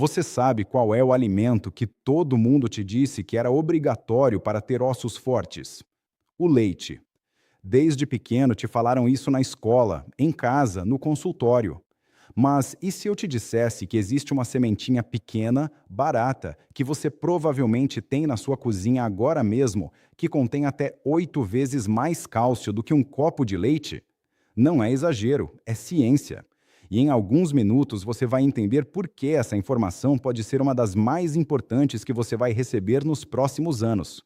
Você sabe qual é o alimento que todo mundo te disse que era obrigatório para ter ossos fortes? O leite. Desde pequeno te falaram isso na escola, em casa, no consultório. Mas e se eu te dissesse que existe uma sementinha pequena, barata, que você provavelmente tem na sua cozinha agora mesmo, que contém até 8 vezes mais cálcio do que um copo de leite? Não é exagero, é ciência. E em alguns minutos você vai entender por que essa informação pode ser uma das mais importantes que você vai receber nos próximos anos.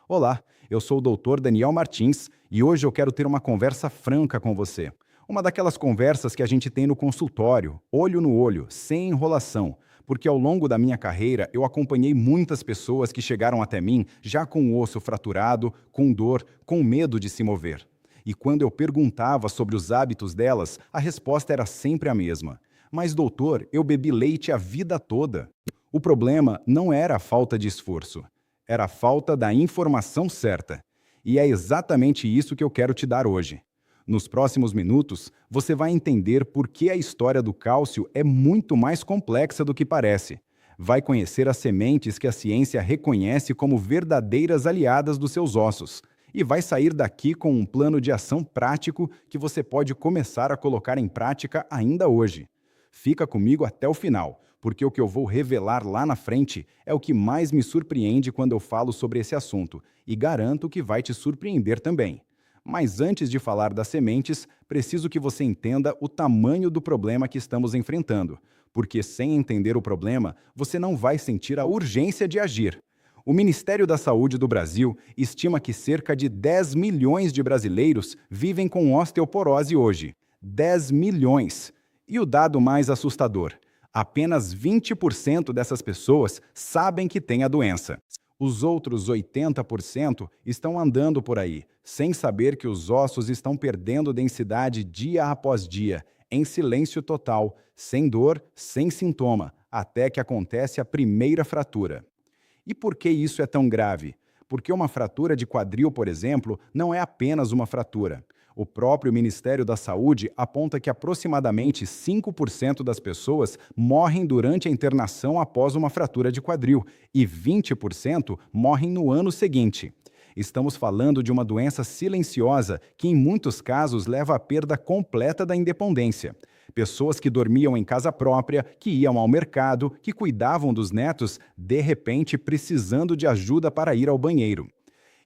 Olá, eu sou o Dr. Daniel Martins e hoje eu quero ter uma conversa franca com você. Uma daquelas conversas que a gente tem no consultório, olho no olho, sem enrolação, porque ao longo da minha carreira eu acompanhei muitas pessoas que chegaram até mim já com o osso fraturado, com dor, com medo de se mover. E quando eu perguntava sobre os hábitos delas, a resposta era sempre a mesma. Mas, doutor, eu bebi leite a vida toda. O problema não era a falta de esforço, era a falta da informação certa. E é exatamente isso que eu quero te dar hoje. Nos próximos minutos, você vai entender por que a história do cálcio é muito mais complexa do que parece. Vai conhecer as sementes que a ciência reconhece como verdadeiras aliadas dos seus ossos. E vai sair daqui com um plano de ação prático que você pode começar a colocar em prática ainda hoje. Fica comigo até o final, porque o que eu vou revelar lá na frente é o que mais me surpreende quando eu falo sobre esse assunto, e garanto que vai te surpreender também. Mas antes de falar das sementes, preciso que você entenda o tamanho do problema que estamos enfrentando, porque sem entender o problema, você não vai sentir a urgência de agir. O Ministério da Saúde do Brasil estima que cerca de 10 milhões de brasileiros vivem com osteoporose hoje. 10 milhões! E o dado mais assustador: apenas 20% dessas pessoas sabem que têm a doença. Os outros 80% estão andando por aí, sem saber que os ossos estão perdendo densidade dia após dia, em silêncio total, sem dor, sem sintoma, até que acontece a primeira fratura. E por que isso é tão grave? Porque uma fratura de quadril, por exemplo, não é apenas uma fratura. O próprio Ministério da Saúde aponta que aproximadamente 5% das pessoas morrem durante a internação após uma fratura de quadril e 20% morrem no ano seguinte. Estamos falando de uma doença silenciosa que, em muitos casos, leva à perda completa da independência. Pessoas que dormiam em casa própria, que iam ao mercado, que cuidavam dos netos, de repente precisando de ajuda para ir ao banheiro.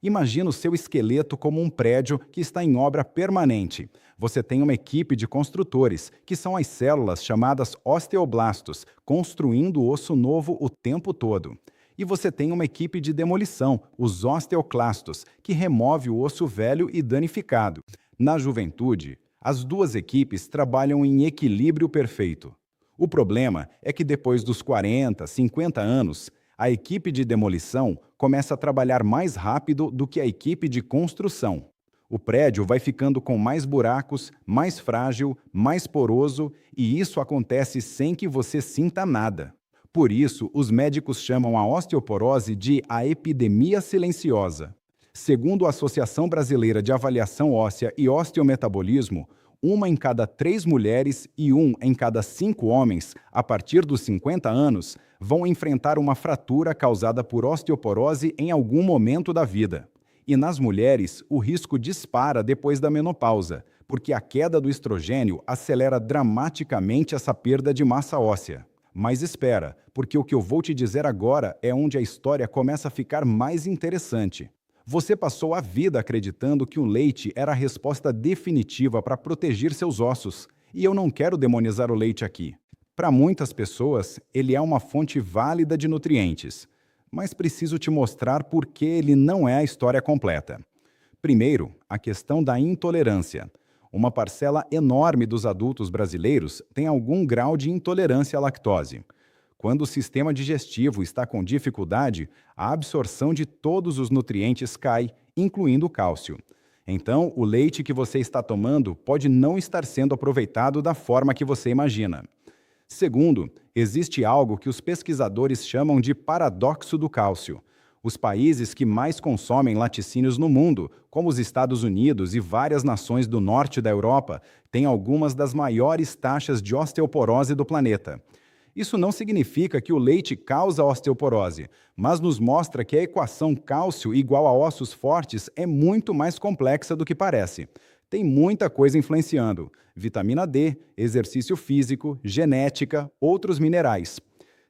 Imagina o seu esqueleto como um prédio que está em obra permanente. Você tem uma equipe de construtores, que são as células chamadas osteoblastos, construindo osso novo o tempo todo. E você tem uma equipe de demolição, os osteoclastos, que remove o osso velho e danificado. Na juventude, as duas equipes trabalham em equilíbrio perfeito. O problema é que depois dos 40, 50 anos, a equipe de demolição começa a trabalhar mais rápido do que a equipe de construção. O prédio vai ficando com mais buracos, mais frágil, mais poroso, e isso acontece sem que você sinta nada. Por isso, os médicos chamam a osteoporose de a epidemia silenciosa. Segundo a Associação Brasileira de Avaliação Óssea e Osteometabolismo, 1 em cada 3 mulheres e 1 em cada 5 homens, a partir dos 50 anos, vão enfrentar uma fratura causada por osteoporose em algum momento da vida. E nas mulheres, o risco dispara depois da menopausa, porque a queda do estrogênio acelera dramaticamente essa perda de massa óssea. Mas espera, porque o que eu vou te dizer agora é onde a história começa a ficar mais interessante. Você passou a vida acreditando que o leite era a resposta definitiva para proteger seus ossos, e eu não quero demonizar o leite aqui. Para muitas pessoas, ele é uma fonte válida de nutrientes, mas preciso te mostrar por que ele não é a história completa. Primeiro, a questão da intolerância. Uma parcela enorme dos adultos brasileiros tem algum grau de intolerância à lactose. Quando o sistema digestivo está com dificuldade, a absorção de todos os nutrientes cai, incluindo o cálcio. Então, o leite que você está tomando pode não estar sendo aproveitado da forma que você imagina. Segundo, existe algo que os pesquisadores chamam de paradoxo do cálcio. Os países que mais consomem laticínios no mundo, como os Estados Unidos e várias nações do norte da Europa, têm algumas das maiores taxas de osteoporose do planeta. Isso não significa que o leite causa osteoporose, mas nos mostra que a equação cálcio igual a ossos fortes é muito mais complexa do que parece. Tem muita coisa influenciando: vitamina D, exercício físico, genética, outros minerais.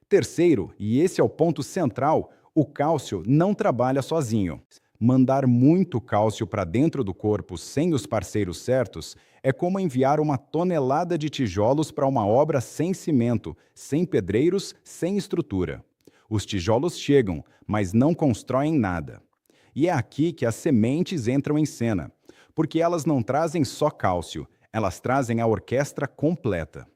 Terceiro, e esse é o ponto central, o cálcio não trabalha sozinho. Mandar muito cálcio para dentro do corpo sem os parceiros certos é como enviar uma tonelada de tijolos para uma obra sem cimento, sem pedreiros, sem estrutura. Os tijolos chegam, mas não constroem nada. E é aqui que as sementes entram em cena, porque elas não trazem só cálcio, elas trazem a orquestra completa.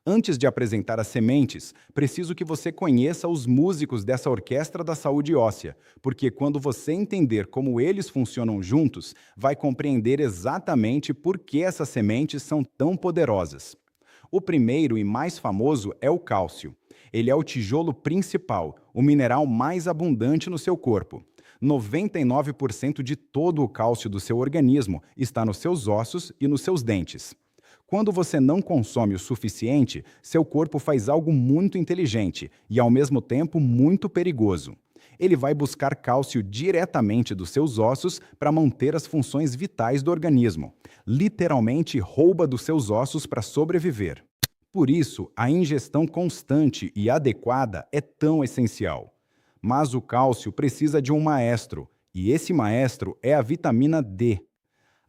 Antes de apresentar as sementes, preciso que você conheça os músicos dessa orquestra da saúde óssea, porque quando você entender como eles funcionam juntos, vai compreender exatamente por que essas sementes são tão poderosas. O primeiro e mais famoso é o cálcio. Ele é o tijolo principal, o mineral mais abundante no seu corpo. 99% de todo o cálcio do seu organismo está nos seus ossos e nos seus dentes. Quando você não consome o suficiente, seu corpo faz algo muito inteligente e, ao mesmo tempo, muito perigoso. Ele vai buscar cálcio diretamente dos seus ossos para manter as funções vitais do organismo. Literalmente rouba dos seus ossos para sobreviver. Por isso, a ingestão constante e adequada é tão essencial. Mas o cálcio precisa de um maestro, e esse maestro é a vitamina D.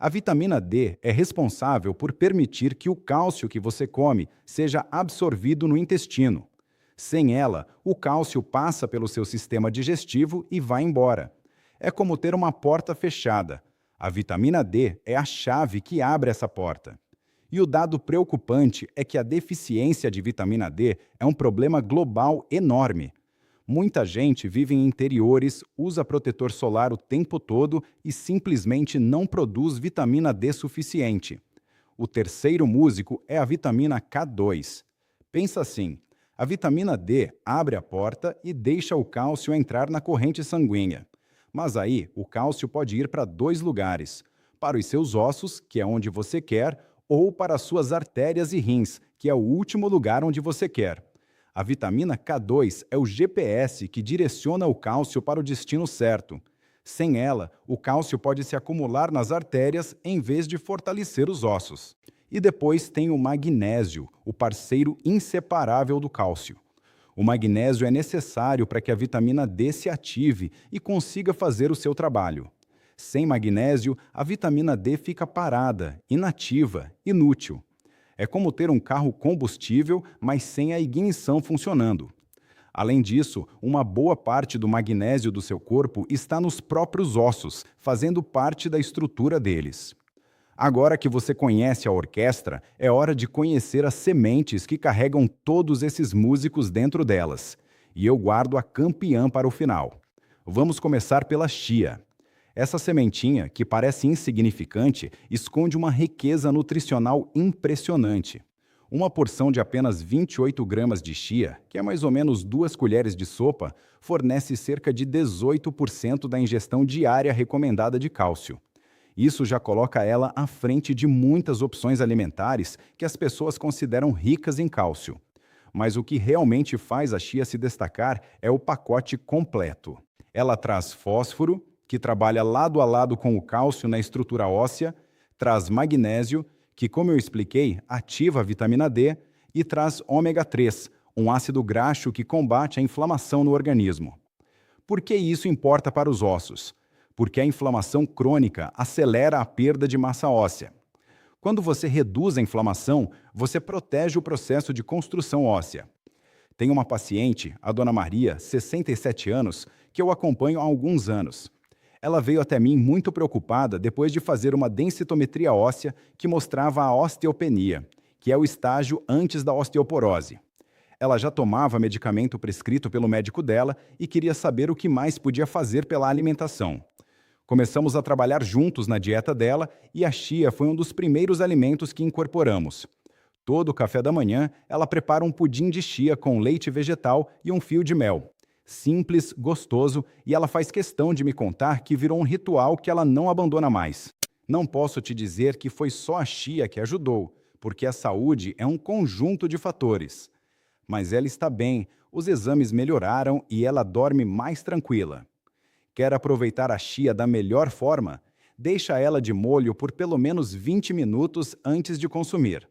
A vitamina D é responsável por permitir que o cálcio que você come seja absorvido no intestino. Sem ela, o cálcio passa pelo seu sistema digestivo e vai embora. É como ter uma porta fechada. A vitamina D é a chave que abre essa porta. E o dado preocupante é que a deficiência de vitamina D é um problema global enorme. Muita gente vive em interiores, usa protetor solar o tempo todo e simplesmente não produz vitamina D suficiente. O terceiro músico é a vitamina K2. Pensa assim, a vitamina D abre a porta e deixa o cálcio entrar na corrente sanguínea. Mas aí, o cálcio pode ir para dois lugares: para os seus ossos, que é onde você quer, ou para as suas artérias e rins, que é o último lugar onde você quer. A vitamina K2 é o GPS que direciona o cálcio para o destino certo. Sem ela, o cálcio pode se acumular nas artérias em vez de fortalecer os ossos. E depois tem o magnésio, o parceiro inseparável do cálcio. O magnésio é necessário para que a vitamina D se ative e consiga fazer o seu trabalho. Sem magnésio, a vitamina D fica parada, inativa, inútil. É como ter um carro combustível, mas sem a ignição funcionando. Além disso, uma boa parte do magnésio do seu corpo está nos próprios ossos, fazendo parte da estrutura deles. Agora que você conhece a orquestra, é hora de conhecer as sementes que carregam todos esses músicos dentro delas. E eu guardo a campeã para o final. Vamos começar pela chia. Essa sementinha, que parece insignificante, esconde uma riqueza nutricional impressionante. Uma porção de apenas 28 gramas de chia, que é mais ou menos 2 colheres de sopa, fornece cerca de 18% da ingestão diária recomendada de cálcio. Isso já coloca ela à frente de muitas opções alimentares que as pessoas consideram ricas em cálcio. Mas o que realmente faz a chia se destacar é o pacote completo. Ela traz fósforo, que trabalha lado a lado com o cálcio na estrutura óssea, traz magnésio, que, como eu expliquei, ativa a vitamina D, e traz ômega 3, um ácido graxo que combate a inflamação no organismo. Por que isso importa para os ossos? Porque a inflamação crônica acelera a perda de massa óssea. Quando você reduz a inflamação, você protege o processo de construção óssea. Tem uma paciente, a Dona Maria, 67 anos, que eu acompanho há alguns anos. Ela veio até mim muito preocupada depois de fazer uma densitometria óssea que mostrava a osteopenia, que é o estágio antes da osteoporose. Ela já tomava medicamento prescrito pelo médico dela e queria saber o que mais podia fazer pela alimentação. Começamos a trabalhar juntos na dieta dela e a chia foi um dos primeiros alimentos que incorporamos. Todo café da manhã, ela prepara um pudim de chia com leite vegetal e um fio de mel. Simples, gostoso, e ela faz questão de me contar que virou um ritual que ela não abandona mais. Não posso te dizer que foi só a chia que ajudou, porque a saúde é um conjunto de fatores. Mas ela está bem, os exames melhoraram e ela dorme mais tranquila. Quer aproveitar a chia da melhor forma? Deixa ela de molho por pelo menos 20 minutos antes de consumir.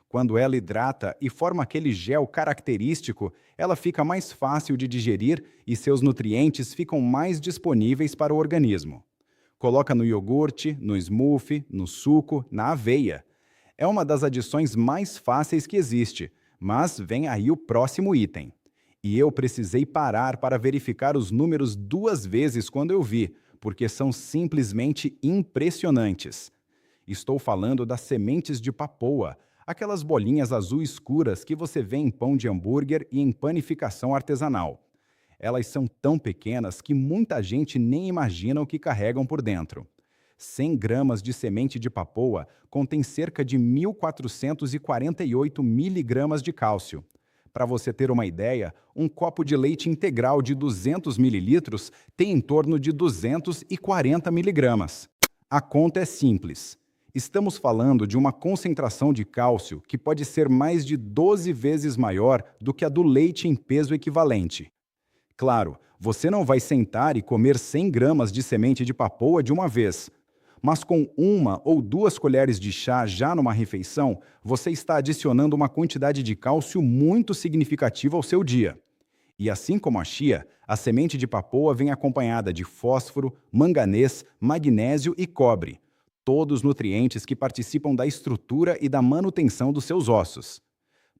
Quando ela hidrata e forma aquele gel característico, ela fica mais fácil de digerir e seus nutrientes ficam mais disponíveis para o organismo. Coloca no iogurte, no smoothie, no suco, na aveia. É uma das adições mais fáceis que existe, mas vem aí o próximo item. E eu precisei parar para verificar os números 2 vezes quando eu vi, porque são simplesmente impressionantes. Estou falando das sementes de papoa, aquelas bolinhas azul escuras que você vê em pão de hambúrguer e em panificação artesanal. Elas são tão pequenas que muita gente nem imagina o que carregam por dentro. 100 gramas de semente de papoa contém cerca de 1.448 miligramas de cálcio. Para você ter uma ideia, um copo de leite integral de 200 mililitros tem em torno de 240 miligramas. A conta é simples. Estamos falando de uma concentração de cálcio que pode ser mais de 12 vezes maior do que a do leite em peso equivalente. Claro, você não vai sentar e comer 100 gramas de semente de papoa de uma vez. Mas com 1 ou 2 colheres de chá já numa refeição, você está adicionando uma quantidade de cálcio muito significativa ao seu dia. E assim como a chia, a semente de papoa vem acompanhada de fósforo, manganês, magnésio e cobre, todos nutrientes que participam da estrutura e da manutenção dos seus ossos.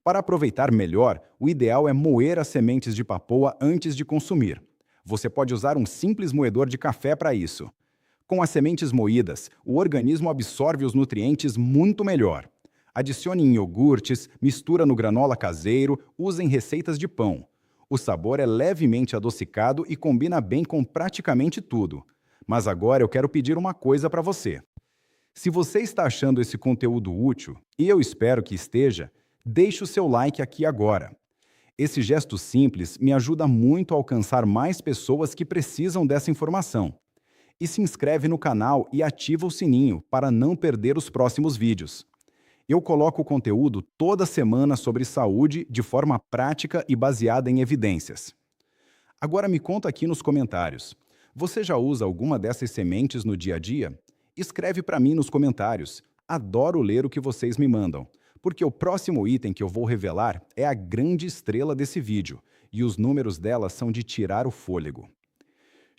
Para aproveitar melhor, o ideal é moer as sementes de papoa antes de consumir. Você pode usar um simples moedor de café para isso. Com as sementes moídas, o organismo absorve os nutrientes muito melhor. Adicione em iogurtes, mistura no granola caseiro, use em receitas de pão. O sabor é levemente adocicado e combina bem com praticamente tudo. Mas agora eu quero pedir uma coisa para você. Se você está achando esse conteúdo útil, e eu espero que esteja, deixe o seu like aqui agora. Esse gesto simples me ajuda muito a alcançar mais pessoas que precisam dessa informação. E se inscreve no canal e ativa o sininho para não perder os próximos vídeos. Eu coloco conteúdo toda semana sobre saúde de forma prática e baseada em evidências. Agora me conta aqui nos comentários. Você já usa alguma dessas sementes no dia a dia? Escreve para mim nos comentários. Adoro ler o que vocês me mandam, porque o próximo item que eu vou revelar é a grande estrela desse vídeo, e os números dela são de tirar o fôlego.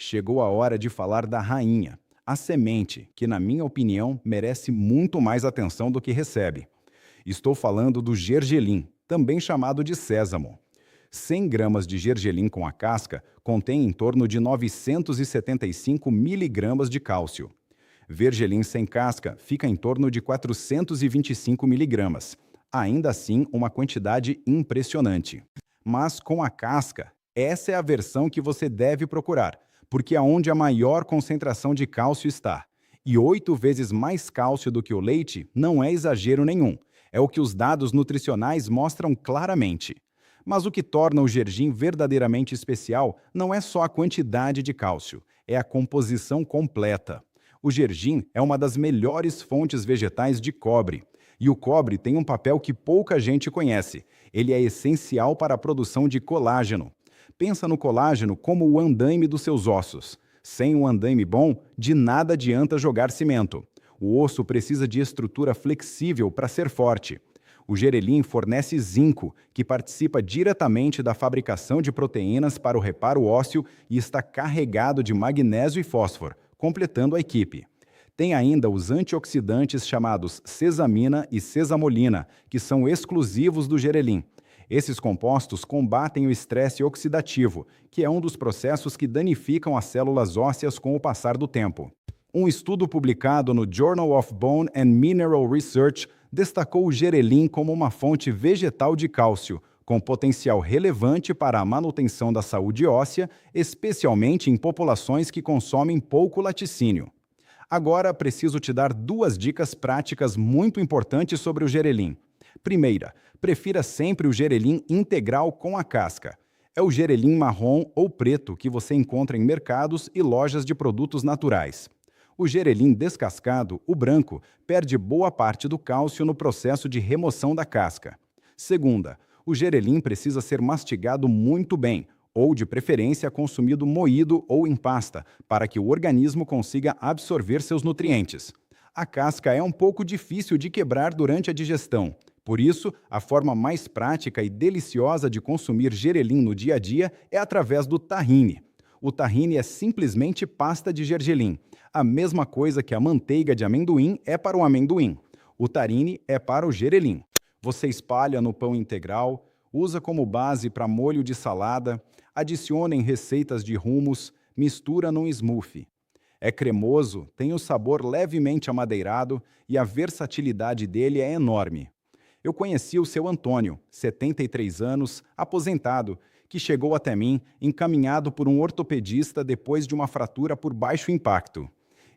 Chegou a hora de falar da rainha, a semente, que na minha opinião merece muito mais atenção do que recebe. Estou falando do gergelim, também chamado de sésamo. 100 gramas de gergelim com a casca contém em torno de 975 miligramas de cálcio. Gergelim sem casca fica em torno de 425 miligramas. Ainda assim, uma quantidade impressionante. Mas com a casca, essa é a versão que você deve procurar, porque é onde a maior concentração de cálcio está. E 8 vezes mais cálcio do que o leite não é exagero nenhum. É o que os dados nutricionais mostram claramente. Mas o que torna o gergelim verdadeiramente especial não é só a quantidade de cálcio, é a composição completa. O gergelim é uma das melhores fontes vegetais de cobre. E o cobre tem um papel que pouca gente conhece. Ele é essencial para a produção de colágeno. Pensa no colágeno como o andaime dos seus ossos. Sem um andaime bom, de nada adianta jogar cimento. O osso precisa de estrutura flexível para ser forte. O gergelim fornece zinco, que participa diretamente da fabricação de proteínas para o reparo ósseo e está carregado de magnésio e fósforo, completando a equipe. Tem ainda os antioxidantes chamados sesamina e sesamolina, que são exclusivos do gergelim. Esses compostos combatem o estresse oxidativo, que é um dos processos que danificam as células ósseas com o passar do tempo. Um estudo publicado no Journal of Bone and Mineral Research destacou o gergelim como uma fonte vegetal de cálcio, com potencial relevante para a manutenção da saúde óssea, especialmente em populações que consomem pouco laticínio. Agora, preciso te dar 2 dicas práticas muito importantes sobre o gergelim. Primeira, prefira sempre o gergelim integral com a casca. É o gergelim marrom ou preto que você encontra em mercados e lojas de produtos naturais. O gergelim descascado, o branco, perde boa parte do cálcio no processo de remoção da casca. Segunda, O gergelim precisa ser mastigado muito bem, ou de preferência consumido moído ou em pasta, para que o organismo consiga absorver seus nutrientes. A casca é um pouco difícil de quebrar durante a digestão. Por isso, a forma mais prática e deliciosa de consumir gergelim no dia a dia é através do tahine. O tahine é simplesmente pasta de gergelim. A mesma coisa que a manteiga de amendoim é para o amendoim. O tahine é para o gergelim. Você espalha no pão integral, usa como base para molho de salada, adiciona em receitas de hummus, mistura num smoothie. É cremoso, tem o sabor levemente amadeirado e a versatilidade dele é enorme. Eu conheci o seu Antônio, 73 anos, aposentado, que chegou até mim encaminhado por um ortopedista depois de uma fratura por baixo impacto.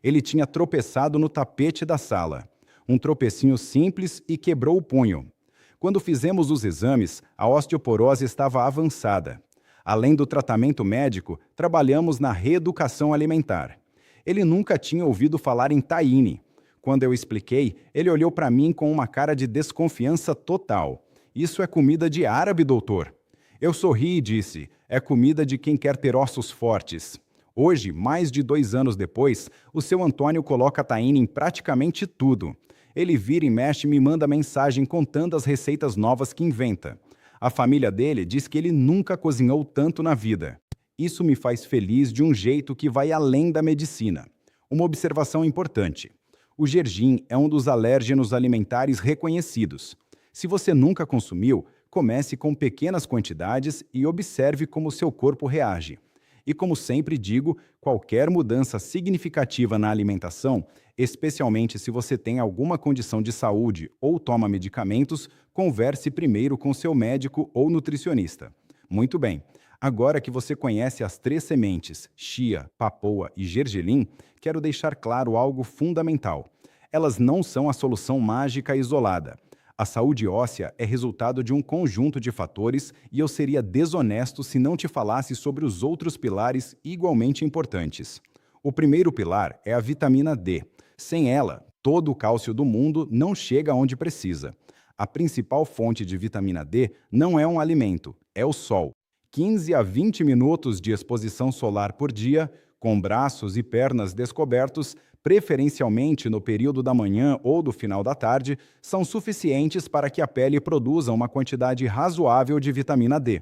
Ele tinha tropeçado no tapete da sala. Um tropecinho simples e quebrou o punho. Quando fizemos os exames, a osteoporose estava avançada. Além do tratamento médico, trabalhamos na reeducação alimentar. Ele nunca tinha ouvido falar em tahine. Quando eu expliquei, ele olhou para mim com uma cara de desconfiança total. Isso é comida de árabe, doutor. Eu sorri e disse, é comida de quem quer ter ossos fortes. Hoje, mais de 2 anos depois, o seu Antônio coloca tahine em praticamente tudo. Ele vira e mexe e me manda mensagem contando as receitas novas que inventa. A família dele diz que ele nunca cozinhou tanto na vida. Isso me faz feliz de um jeito que vai além da medicina. Uma observação importante. O gergelim é um dos alérgenos alimentares reconhecidos. Se você nunca consumiu, comece com pequenas quantidades e observe como seu corpo reage. E como sempre digo, qualquer mudança significativa na alimentação, especialmente se você tem alguma condição de saúde ou toma medicamentos, converse primeiro com seu médico ou nutricionista. Muito bem, agora que você conhece as 3 sementes, chia, papoa e gergelim, quero deixar claro algo fundamental. Elas não são a solução mágica isolada. A saúde óssea é resultado de um conjunto de fatores e eu seria desonesto se não te falasse sobre os outros pilares igualmente importantes. O primeiro pilar é a vitamina D. Sem ela, todo o cálcio do mundo não chega onde precisa. A principal fonte de vitamina D não é um alimento, é o sol. 15 a 20 minutos de exposição solar por dia, com braços e pernas descobertos, preferencialmente no período da manhã ou do final da tarde, são suficientes para que a pele produza uma quantidade razoável de vitamina D.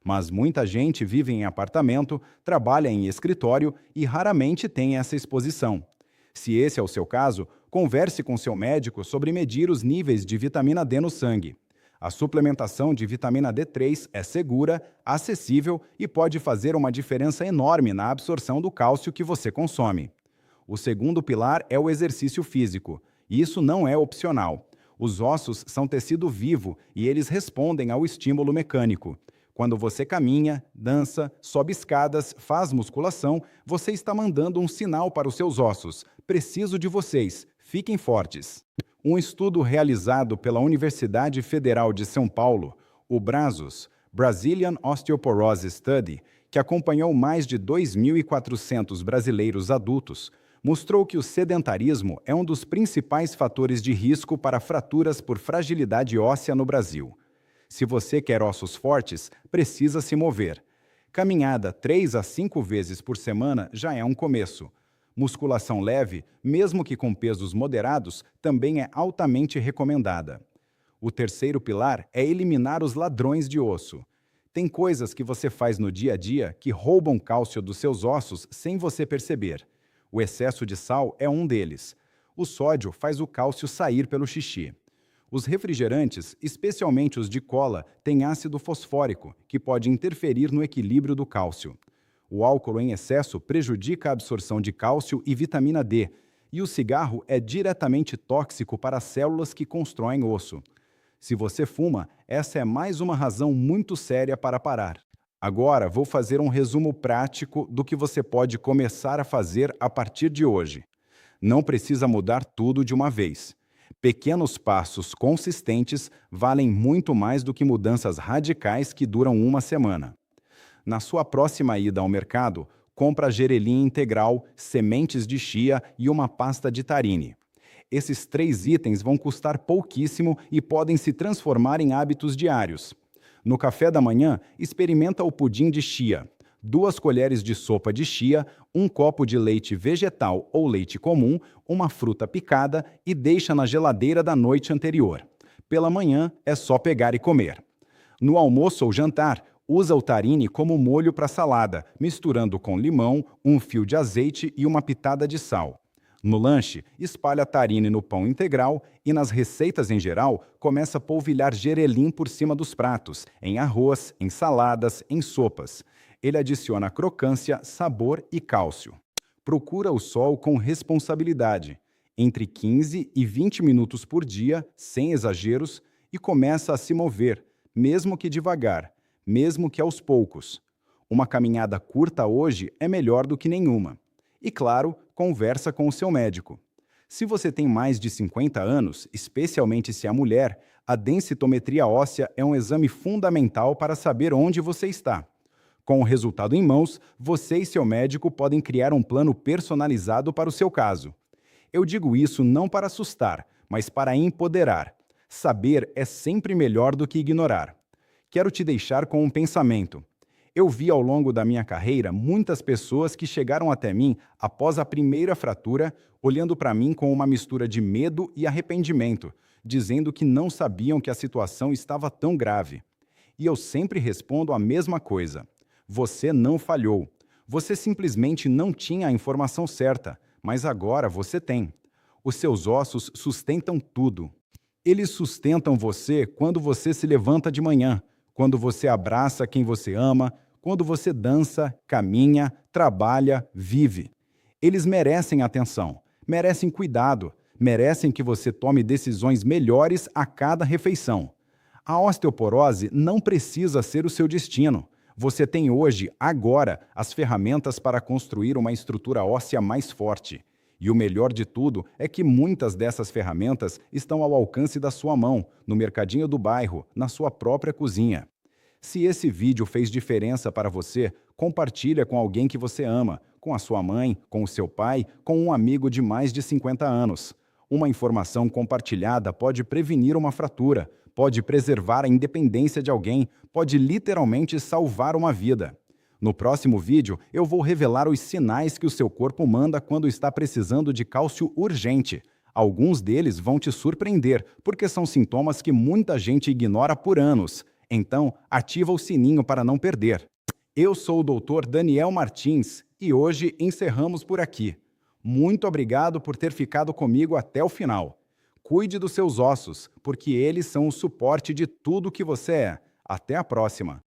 Mas muita gente vive em apartamento, trabalha em escritório e raramente tem essa exposição. Se esse é o seu caso, converse com seu médico sobre medir os níveis de vitamina D no sangue. A suplementação de vitamina D3 é segura, acessível e pode fazer uma diferença enorme na absorção do cálcio que você consome. O segundo pilar é o exercício físico. E isso não é opcional. Os ossos são tecido vivo e eles respondem ao estímulo mecânico. Quando você caminha, dança, sobe escadas, faz musculação, você está mandando um sinal para os seus ossos. Preciso de vocês. Fiquem fortes. Um estudo realizado pela Universidade Federal de São Paulo, o BRASOS, Brazilian Osteoporosis Study, que acompanhou mais de 2.400 brasileiros adultos, mostrou que o sedentarismo é um dos principais fatores de risco para fraturas por fragilidade óssea no Brasil. Se você quer ossos fortes, precisa se mover. Caminhada 3 a 5 vezes por semana já é um começo. Musculação leve, mesmo que com pesos moderados, também é altamente recomendada. O terceiro pilar é eliminar os ladrões de osso. Tem coisas que você faz no dia a dia que roubam cálcio dos seus ossos sem você perceber. O excesso de sal é um deles. O sódio faz o cálcio sair pelo xixi. Os refrigerantes, especialmente os de cola, têm ácido fosfórico, que pode interferir no equilíbrio do cálcio. O álcool em excesso prejudica a absorção de cálcio e vitamina D, e o cigarro é diretamente tóxico para as células que constroem osso. Se você fuma, essa é mais uma razão muito séria para parar. Agora, vou fazer um resumo prático do que você pode começar a fazer a partir de hoje. Não precisa mudar tudo de uma vez. Pequenos passos consistentes valem muito mais do que mudanças radicais que duram uma semana. Na sua próxima ida ao mercado, compra gergelim integral, sementes de chia e uma pasta de tahine. Esses 3 itens vão custar pouquíssimo e podem se transformar em hábitos diários. No café da manhã, experimenta o pudim de chia. 2 colheres de sopa de chia, 1 copo de leite vegetal ou leite comum, uma fruta picada e deixa na geladeira da noite anterior. Pela manhã, é só pegar e comer. No almoço ou jantar, usa o tahine como molho para salada, misturando com limão, um fio de azeite e uma pitada de sal. No lanche, espalha tahine no pão integral e nas receitas em geral, começa a polvilhar gergelim por cima dos pratos, em arroz, em saladas, em sopas. Ele adiciona crocância, sabor e cálcio. Procura o sol com responsabilidade, entre 15 e 20 minutos por dia, sem exageros, e começa a se mover, mesmo que devagar, mesmo que aos poucos. Uma caminhada curta hoje é melhor do que nenhuma. E claro, conversa com o seu médico. Se você tem mais de 50 anos, especialmente se é mulher, a densitometria óssea é um exame fundamental para saber onde você está. Com o resultado em mãos, você e seu médico podem criar um plano personalizado para o seu caso. Eu digo isso não para assustar, mas para empoderar. Saber é sempre melhor do que ignorar. Quero te deixar com um pensamento. Eu vi ao longo da minha carreira muitas pessoas que chegaram até mim após a primeira fratura, olhando para mim com uma mistura de medo e arrependimento, dizendo que não sabiam que a situação estava tão grave. E eu sempre respondo a mesma coisa. Você não falhou. Você simplesmente não tinha a informação certa, mas agora você tem. Os seus ossos sustentam tudo. Eles sustentam você quando você se levanta de manhã, quando você abraça quem você ama, quando você dança, caminha, trabalha, vive. Eles merecem atenção, merecem cuidado, merecem que você tome decisões melhores a cada refeição. A osteoporose não precisa ser o seu destino. Você tem hoje, agora, as ferramentas para construir uma estrutura óssea mais forte. E o melhor de tudo é que muitas dessas ferramentas estão ao alcance da sua mão, no mercadinho do bairro, na sua própria cozinha. Se esse vídeo fez diferença para você, compartilha com alguém que você ama, com a sua mãe, com o seu pai, com um amigo de mais de 50 anos. Uma informação compartilhada pode prevenir uma fratura, pode preservar a independência de alguém, pode literalmente salvar uma vida. No próximo vídeo, eu vou revelar os sinais que o seu corpo manda quando está precisando de cálcio urgente. Alguns deles vão te surpreender, porque são sintomas que muita gente ignora por anos. Então, ativa o sininho para não perder. Eu sou o Dr. Daniel Martins e hoje encerramos por aqui. Muito obrigado por ter ficado comigo até o final. Cuide dos seus ossos, porque eles são o suporte de tudo que você é. Até a próxima!